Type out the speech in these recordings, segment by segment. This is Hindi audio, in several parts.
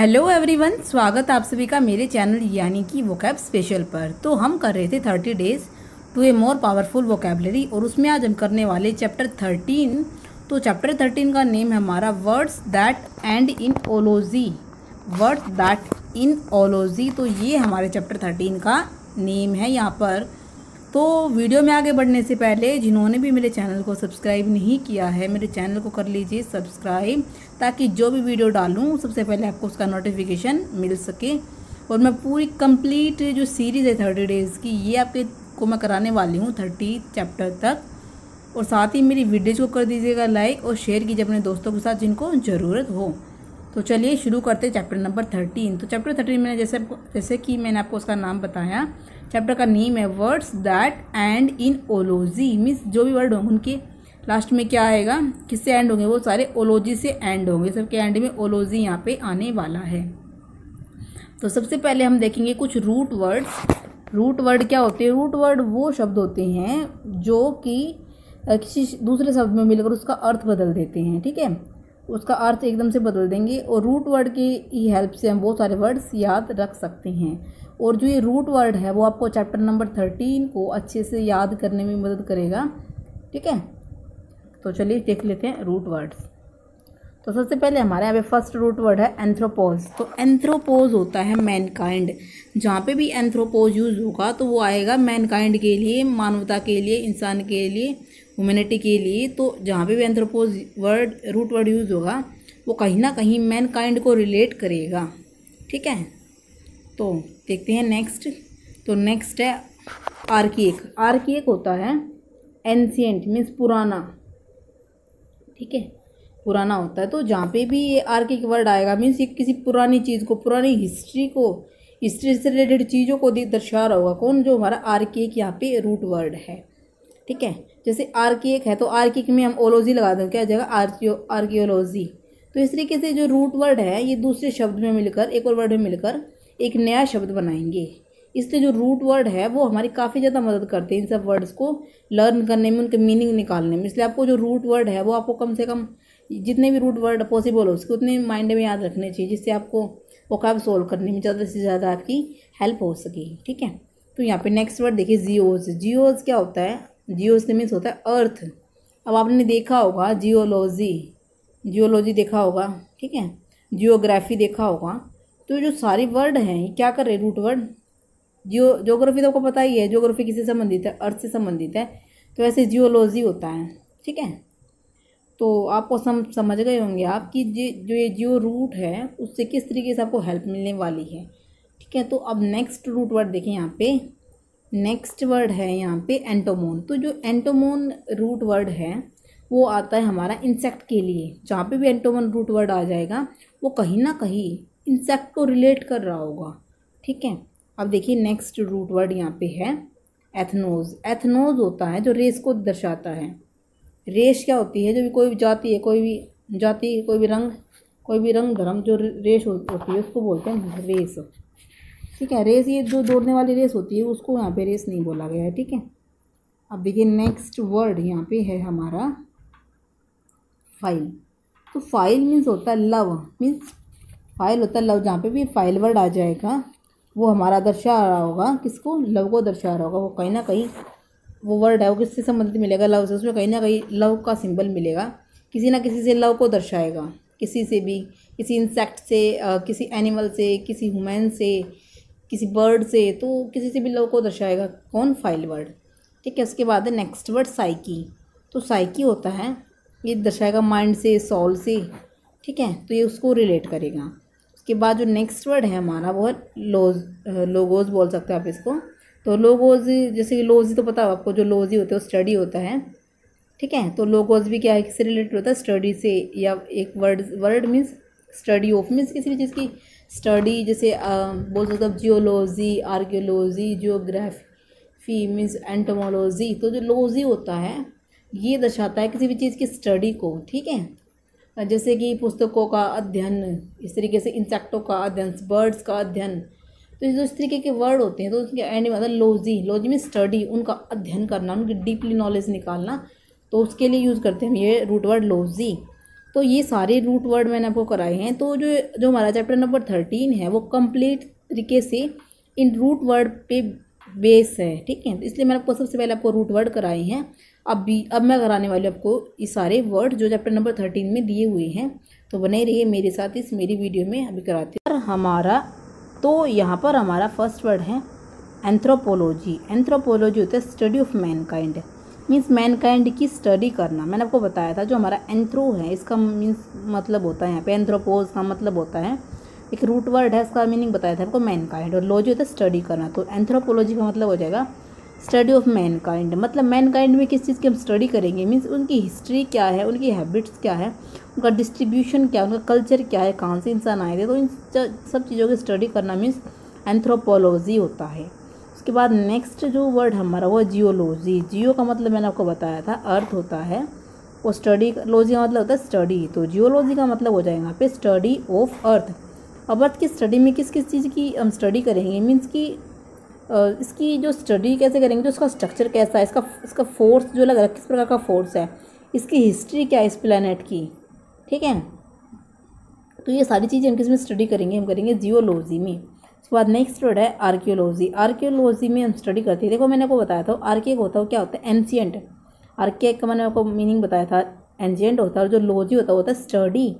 हेलो एवरीवन, स्वागत आप सभी का मेरे चैनल यानी कि वोकैब स्पेशल पर। तो हम कर रहे थे 30 days to a more powerful vocabulary और उसमें आज हम करने वाले चैप्टर 13। तो चैप्टर 13 का नेम है हमारा words that end in ology. Words that in ology, तो ये हमारे चैप्टर 13 का नेम है यहाँ पर। तो वीडियो में आगे बढ़ने से पहले जिन्होंने भी मेरे चैनल को सब्सक्राइब नहीं किया है, मेरे चैनल को कर लीजिए सब्सक्राइब, ताकि जो भी वीडियो डालूं सबसे पहले आपको उसका नोटिफिकेशन मिल सके। और मैं पूरी कंप्लीट जो सीरीज़ है 30 डेज़ की, ये आपके को मैं कराने वाली हूँ 30 चैप्टर तक। और साथ ही मेरी वीडियोज़ को कर दीजिएगा लाइक और शेयर कीजिए अपने दोस्तों के साथ जिनको ज़रूरत हो। तो चलिए शुरू करते हैं चैप्टर नंबर 13। तो चैप्टर 13 में जैसे कि मैंने आपको उसका नाम बताया, चैप्टर का नेम है words that end in ology. Means जो भी वर्ड होंगे उनके लास्ट में क्या आएगा, किससे एंड होंगे, वो सारे ओलोजी से एंड होंगे। सबके एंड में ओलोजी यहाँ पे आने वाला है। तो सबसे पहले हम देखेंगे कुछ रूट वर्ड्स। रूट वर्ड क्या होते हैं? रूट वर्ड वो शब्द होते हैं जो कि किसी दूसरे शब्द में मिलकर उसका अर्थ बदल देते हैं। ठीक है, उसका अर्थ एकदम से बदल देंगे और रूट वर्ड की हेल्प से हम बहुत सारे वर्ड्स याद रख सकते हैं। और जो ये रूट वर्ड है वो आपको चैप्टर नंबर 13 को अच्छे से याद करने में मदद करेगा। ठीक है, तो चलिए देख लेते हैं रूट वर्ड्स। तो सबसे पहले हमारे यहाँ पे फर्स्ट रूट वर्ड है एंथ्रोपोज। तो एंथ्रोपोज होता है मैनकाइंड। जहाँ पे भी एंथ्रोपोज यूज़ होगा तो वो आएगा मैनकाइंड के लिए, मानवता के लिए, इंसान के लिए, ह्यूमैनिटी के लिए। तो जहाँ पे भी एंथ्रोपोज वर्ड रूट वर्ड यूज़ होगा वो कहीं ना कहीं मैनकाइंड को रिलेट करेगा। ठीक है, तो देखते हैं नेक्स्ट। तो नेक्स्ट है आर्किएक। आर्किएक होता है एंशिएंट, मीन्स पुराना। ठीक है, पुराना होता है। तो जहाँ पे भी ये आर्किक वर्ड आएगा मीन्स ये किसी पुरानी चीज़ को, पुरानी हिस्ट्री से रिलेटेड चीज़ों को दर्शा रहा होगा। कौन? जो हमारा आर्किक यहाँ पे रूट वर्ड है। ठीक है, जैसे आर्किक है तो आर्किक में हम ओलोजी लगा दें, क्या जगह आर्कियोलॉजी। तो इस तरीके से जो रूट वर्ड है ये दूसरे शब्द में मिलकर, एक और वर्ड में मिलकर एक नया शब्द बनाएंगे। इसलिए जो रूट वर्ड है वो हमारी काफ़ी ज़्यादा मदद करते हैं इन सब वर्ड्स को लर्न करने में, उनके मीनिंग निकालने में। इसलिए आपको जो रूट वर्ड है वो आपको कम से कम जितने भी रूट वर्ड पॉसिबल हो उसको उतने माइंड में याद रखने चाहिए, जिससे आपको वोकैब सोल्व करने में ज़्यादा से ज़्यादा आपकी हेल्प हो सके। ठीक है, तो यहाँ पे नेक्स्ट वर्ड देखिए जियोज। जियोज क्या होता है? जियोज से मीन्स होता है अर्थ। अब आपने देखा होगा जियोलॉजी, जियोलॉजी देखा होगा। ठीक है, जियोग्राफी देखा होगा। तो जो सारे वर्ड हैं ये क्या कर रहे हैं? Root word. ज्योग्राफी तो आपको पता ही है, ज्योग्राफी किससे संबंधित है? अर्थ से संबंधित है। तो ऐसे जियोलॉजी होता है। ठीक है, तो आपको समझ गए होंगे आप कि जो ये जियो रूट है उससे किस तरीके से आपको हेल्प मिलने वाली है। ठीक है, तो अब नेक्स्ट रूट वर्ड देखें यहाँ पे। नेक्स्ट वर्ड है यहाँ पे एंटोमोन। तो जो एंटोमोन रूट वर्ड है वो आता है हमारा इंसेक्ट के लिए। जहाँ पे भी एंटोमोन रूट वर्ड आ जाएगा वो कहीं ना कहीं इंसेक्ट को रिलेट कर रहा होगा। ठीक है, अब देखिए नेक्स्ट रूट वर्ड यहाँ पे है एथनोज। एथनोज होता है जो रेस को दर्शाता है। रेस क्या होती है? जो भी कोई भी जाति है, कोई भी जाति, कोई भी रंग धर्म जो रेस होती है उसको बोलते हैं रेस। ठीक है, रेस ये जो दौड़ने वाली रेस होती है उसको यहाँ पे रेस नहीं बोला गया है। ठीक है, अब देखिए नेक्स्ट वर्ड यहाँ पे है हमारा फाइल। तो फाइल मीन्स होता है लव, मीन्स फाइल होता है लव। जहाँ पे भी फाइल वर्ड आ जाएगा वो हमारा दर्शा रहा होगा किसको? लव को दर्शा रहा होगा। वो कहीं ना कहीं वो वर्ड है वो किससे संबंधित मिलेगा? लव से। उसमें कहीं ना कहीं लव का सिंबल मिलेगा, किसी ना किसी से लव को दर्शाएगा। किसी से भी, किसी इंसेक्ट से, किसी एनिमल से, किसी ह्यूमन से, किसी बर्ड से, तो किसी से भी लव को दर्शाएगा। कौन? File word. ठीक है, उसके बाद है नेक्स्ट वर्ड साइकी। तो साइकी होता है ये दर्शाएगा माइंड से, सोल से। ठीक है, तो ये उसको रिलेट करेगा। उसके बाद जो नेक्स्ट वर्ड है हमारा वो है लोगोज बोल सकते हैं आप इसको। तो लोगोज, जैसे कि लोजी तो पता है आपको, जो लोजी होता है वो स्टडी होता है। ठीक है, तो लोगोज भी क्या है, किससे रिलेटेड होता है? स्टडी से। या एक word means study of, means किसी भी चीज़ की स्टडी। जैसे बोल सकते हो geology, archaeology, geography means entomology. तो जो लोजी होता है ये दर्शाता है किसी भी चीज़ की स्टडी को। ठीक है, जैसे कि पुस्तकों का अध्ययन, इस तरीके से इंसेक्टों का अध्ययन, बर्ड्स का अध्ययन। तो जो इस तरीके के वर्ड होते हैं तो उसके एंड में मतलब लॉजी। लॉजी में स्टडी, उनका अध्ययन करना, उनकी डीपली नॉलेज निकालना। तो उसके लिए यूज़ करते हैं हम ये रूट वर्ड लॉजी। तो ये सारे रूट वर्ड मैंने आपको कराए हैं। तो जो जो हमारा चैप्टर नंबर 13 है वो कंप्लीट तरीके से इन रूट वर्ड पे बेस है, ठीक है। तो इसलिए मैंने आपको सबसे पहले आपको रूट वर्ड कराए हैं। अब मैं कराने वाली हूँ आपको ये सारे वर्ड जो चैप्टर नंबर 13 में दिए हुए हैं। तो बने रहिए मेरे साथ इस मेरी वीडियो में। अभी कराती हूँ हमारा। तो यहाँ पर हमारा फर्स्ट वर्ड है एंथ्रोपोलॉजी। एंथ्रोपोलॉजी होता है study of Mankind, means Mankind की स्टडी करना। मैंने आपको बताया था जो हमारा एंथ्रो है इसका मीन्स मतलब होता है यहाँ पे एंथ्रोपोज का मतलब होता है, एक रूट वर्ड है, इसका मीनिंग बताया था आपको मैनकाइंड। और लॉजी होता है स्टडी करना। तो एंथ्रोपोलॉजी का मतलब हो जाएगा स्टडी ऑफ मैनकाइंड। मतलब मैनकाइंड में किस चीज़ की हम स्टडी करेंगे, मीन्स उनकी हिस्ट्री क्या है, उनकी हैबिट्स क्या है, उनका डिस्ट्रीब्यूशन क्या है, उनका कल्चर क्या है, कहाँ से इंसान आए थे। तो इन सब चीज़ों की स्टडी करना मीन्स एंथ्रोपोलॉजी होता है। उसके बाद नेक्स्ट जो वर्ड हमारा वो जियोलॉजी। जियो का मतलब मैंने आपको बताया था अर्थ होता है, वो स्टडी, लॉजी का मतलब होता है स्टडी। तो जियोलॉजी का मतलब हो जाएगा यहाँ पे स्टडी ऑफ अर्थ। अब अर्थ की स्टडी में किस किस चीज़ की हम स्टडी करेंगे, मीन्स कि इसकी जो स्टडी कैसे करेंगे, तो उसका स्ट्रक्चर कैसा है, इसका फोर्स जो लग रहा है किस प्रकार का फोर्स है, इसकी हिस्ट्री क्या है इस प्लैनेट की, ठीक है। तो ये सारी चीज़ें हम किस में स्टडी करेंगे, हम करेंगे जियोलॉजी में। उसके बाद नेक्स्ट वर्ड है आर्कियोलॉजी। आर्कियोलॉजी में हम स्टडी करते हैं, देखो मैंने आपको बताया था आर्किक होता है क्या होता है एंशियंट। आर्किक का मैंने आपको मीनिंग बताया था एंशियंट होता है, और जो लॉजी होता है स्टडी।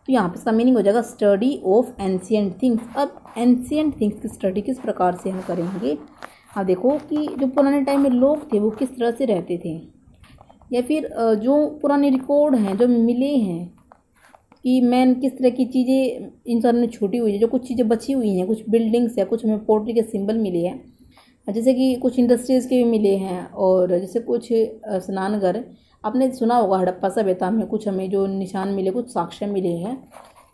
तो यहाँ पे इसका मीनिंग हो जाएगा स्टडी ऑफ एंशियंट थिंग्स। अब एंशियंट थिंग्स की स्टडी किस प्रकार से हम करेंगे। अब देखो कि जो पुराने टाइम में लोग थे वो किस तरह से रहते थे, या फिर जो पुराने रिकॉर्ड हैं जो मिले हैं कि मैन किस तरह की चीज़ें इंसान ने छूटी हुई है, जो कुछ चीज़ें बची हुई हैं, कुछ बिल्डिंग्स है, कुछ हमें पोर्ट्री के सिंबल मिले हैं, जैसे कि कुछ इंडस्ट्रीज़ के भी मिले हैं, और जैसे कुछ स्नानघर आपने सुना होगा हड़प्पा सभ्यता में कुछ हमें जो निशान मिले, कुछ साक्ष्य मिले हैं।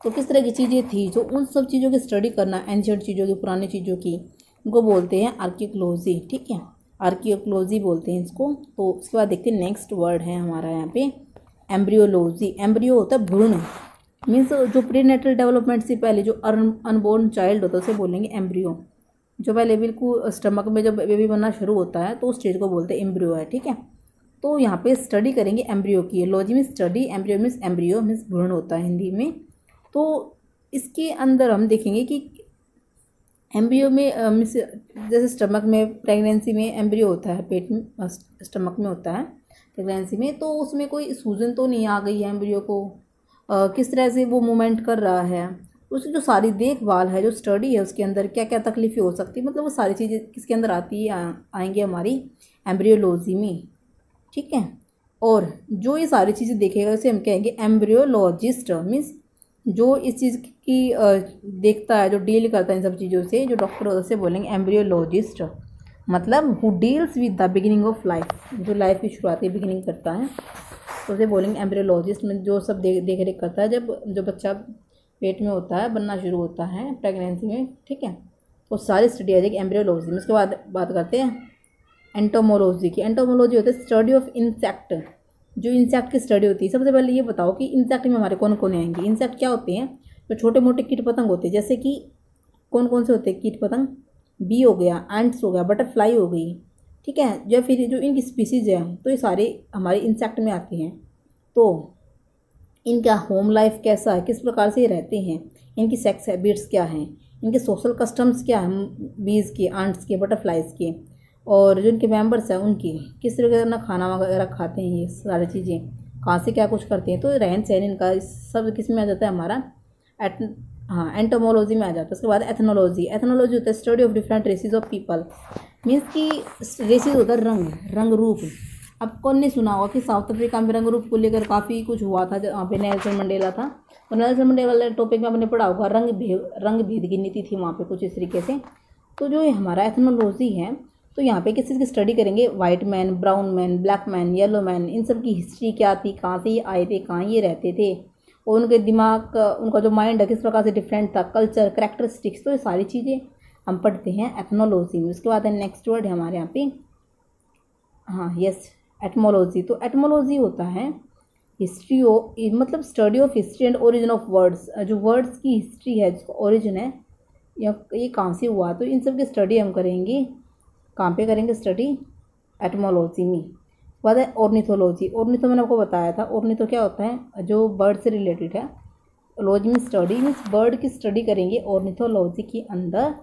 तो किस तरह की चीज़ें थी, जो उन सब चीज़ों की स्टडी करना एंशिएंट चीज़ों की, पुरानी चीज़ों की, उनको बोलते हैं आर्कियोलॉजी, ठीक है। आर्कियोलॉजी बोलते हैं इसको। तो उसके बाद देखते हैं नेक्स्ट वर्ड है हमारा यहाँ पे एम्ब्रियोलॉजी। एम्ब्रियो होता है भ्रूण, मीन्स जो प्रीनेटल डेवलपमेंट से पहले जो अनबोर्न चाइल्ड होता है उसे बोलेंगे एम्ब्रियो। जो पहले बिल्कुल स्टमक में जब बेबी बनना शुरू होता है तो उस चीज़ को बोलते हैं एम्ब्रियो है, ठीक है। तो यहाँ पे स्टडी करेंगे एम्ब्रियो की। लॉजी में स्टडी, एम्ब्रियो मीन्स भ्रूण होता है हिंदी में। तो इसके अंदर हम देखेंगे कि एम्ब्रियो में मीन्स जैसे स्टमक में प्रेगनेंसी में एम्ब्रियो होता है, पेट में स्टमक में होता है प्रेगनेंसी में, तो उसमें कोई सूजन तो नहीं आ गई है एम्ब्रियो को, किस तरह से वो मूवमेंट कर रहा है, उसकी जो सारी देखभाल है, जो स्टडी है, उसके अंदर क्या क्या तकलीफ़ें हो सकती है, मतलब वो सारी चीज़ें किसके अंदर आती है, आएंगी हमारी एम्ब्रियोलॉजी में, ठीक है। और जो ये सारी चीज़ें देखेगा उसे हम कहेंगे एम्ब्रियोलॉजिस्ट, मीन्स जो इस चीज़ की देखता है, जो डील करता है इन सब चीज़ों से, जो डॉक्टर होता है उसे बोलेंगे एम्ब्रियोलॉजिस्ट। मतलब who deals with the beginning of life, जो लाइफ की शुरुआत की बिगिनिंग करता है तो उसे बोलेंगे एम्ब्रियोलॉजिस्ट। में जो सब देख रेख करता है जब जो बच्चा पेट में होता है, बनना शुरू होता है प्रेगनेंसी में, ठीक है। तो सारी स्टडी आ जाएगी एम्ब्रियोलॉजी में। उसके बाद बात करते हैं एंटोमोलॉजी की। एंटोमोलॉजी होता है स्टडी ऑफ इंसेक्ट, जो इंसेक्ट की स्टडी होती है। सबसे पहले ये बताओ कि इंसेक्ट में हमारे कौन कौन आएंगे। इंसेक्ट क्या होते हैं, जो छोटे मोटे कीट पतंग होते हैं, जैसे कि कौन कौन से होते हैं कीट पतंग, बी हो गया, एंट्स हो गया, बटरफ्लाई हो गई, ठीक है। या फिर जो इनकी स्पीसीज है तो ये सारे हमारे इंसेक्ट में आते हैं। तो इनका होम लाइफ कैसा है, किस प्रकार से ये रहते हैं, इनकी सेक्स हैबिट्स क्या हैं, इनके सोशल कस्टम्स क्या हैं, बीज के, आंट्स के, बटरफ्लाइज के, और जो इनके मेंबर्स हैं उनकी किस तरह का खाना वगैरह खाते हैं, ये सारी चीज़ें कहाँ से क्या कुछ करते हैं। तो रहन सहन इनका सब किस में आ जाता है हमारा एंटोमोलॉजी में आ जाता है। उसके बाद एथनोलॉजी। एथनोलॉजी होता है study of different races of people, means की रेसेस होता है रंग रूप। अब कौन ने सुना होगा कि साउथ अफ्रीका में रंग रूप को लेकर काफ़ी कुछ हुआ था, वहाँ पे नेल्सन मंडेला था, और नेल्सन मंडेला वाले टॉपिक में आपने पढ़ा होगा रंग भेद की नीति थी वहाँ पे कुछ इस तरीके से। तो जो हमारा एथनोलॉजी है, तो यहाँ पे किस चीज़ की स्टडी करेंगे, white man, brown man, black man, yellow man, इन सब की हिस्ट्री क्या थी, कहाँ से ये आए थे, कहाँ ये रहते थे, और उनके दिमाग, उनका जो माइंड है किस प्रकार से डिफरेंट था, कल्चर, करेक्टरिस्टिक्स, तो ये सारी चीज़ें हम पढ़ते हैं एथनोलॉजी में। उसके बाद नेक्स्ट वर्ड है हमारे यहाँ पे एटमोलॉजी। तो एटमोलॉजी होता है हिस्ट्री मतलब study of history and origin of words, जो वर्ड्स की हिस्ट्री है, जिसका ओरिजिन है, या ये कहाँ से हुआ, तो इन सब की स्टडी हम करेंगे। कहाँ पे करेंगे स्टडी, एटमोलॉजी में। बाद है ऑर्निथोलॉजी। ऑर्निथो मैंने आपको बताया था, ऑर्निथो क्या होता है, जो बर्ड से रिलेटेड है। Logy means study, means bird की स्टडी करेंगे ऑर्निथोलॉजी के अंदर।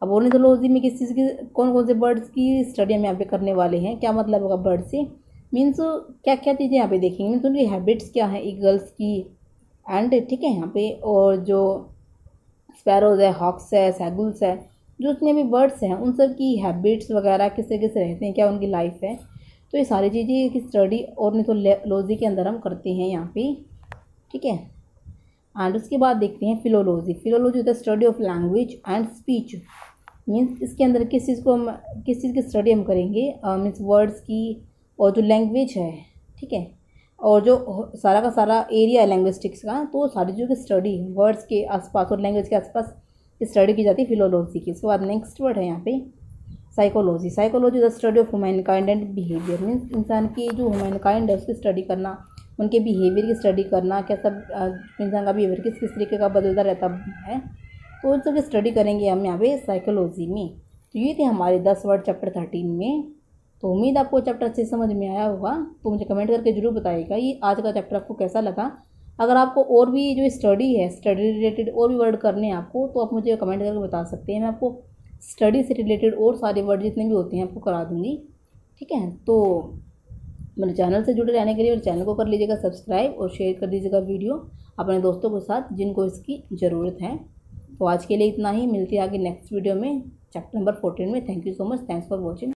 अब ऑर्निथोलॉजी में किस चीज़ की, कौन कौन से बर्ड्स की स्टडी हम यहाँ पे करने वाले हैं। क्या मतलब होगा बर्ड से, मीन्स क्या क्या चीज़ें यहाँ पे देखेंगे, मीन्स उनकी हैबिट्स क्या है ईगल्स की एंड, ठीक है यहाँ पे, और जो स्पैरोज है, हॉक्स है, सैगुल्स है, जो जितने भी बर्ड्स हैं उन सब की हैबिट्स वगैरह किस तरीके से रहते हैं, क्या उनकी लाइफ है। तो ये सारी चीज़ें की स्टडी ऑर्निथोलॉजी के अंदर हम करते हैं यहाँ पे, ठीक है। एंड उसके बाद देखते हैं फिलोलॉजी। फिलोलॉजी होता है study of language and speech. Means इसके अंदर किस चीज़ को हम, किस चीज़ की स्टडी हम करेंगे, मीन्स वर्ड्स की और जो लैंग्वेज है, ठीक है, और जो सारा का सारा एरिया है लैंग्विस्टिक्स का, तो सारी चीज़ों की स्टडी वर्ड्स के आसपास और लैंग्वेज के आसपास स्टडी की जाती है फिलोलॉजी की। इसके बाद नेक्स्ट वर्ड है यहाँ पे psychology. Psychology the study of humankind and behaviour. Means इंसान की जो ह्यूमैनकाइंड है उसकी स्टडी करना, उनके बिहेवियर की स्टडी करना, क्या सब इंसान का बिहेवियर किस किस तरीके का बदलता रहता है, तो उन सब की स्टडी करेंगे हम यहाँ पे साइकोलॉजी में। तो ये थे हमारे 10 वर्ड चैप्टर 13 में। तो उम्मीद आपको चैप्टर अच्छे समझ में आया होगा। तो मुझे कमेंट करके जरूर बताइएगा ये आज का चैप्टर आपको कैसा लगा। अगर आपको और भी जो स्टडी है, स्टडी रिलेटेड और भी वर्ड करने हैं आपको, तो आप मुझे कमेंट करके बता सकते हैं। मैं आपको स्टडी से रिलेटेड और सारे वर्ड जितने भी होते हैं आपको करा दूँगी, ठीक है। तो मेरे चैनल से जुड़े रहने के लिए मेरे चैनल को कर लीजिएगा सब्सक्राइब और शेयर कर दीजिएगा वीडियो अपने दोस्तों के साथ जिनको इसकी ज़रूरत है। तो आज के लिए इतना ही, मिलती है आगे नेक्स्ट वीडियो में चैप्टर नंबर 14 में। Thank you so much, thanks for watching.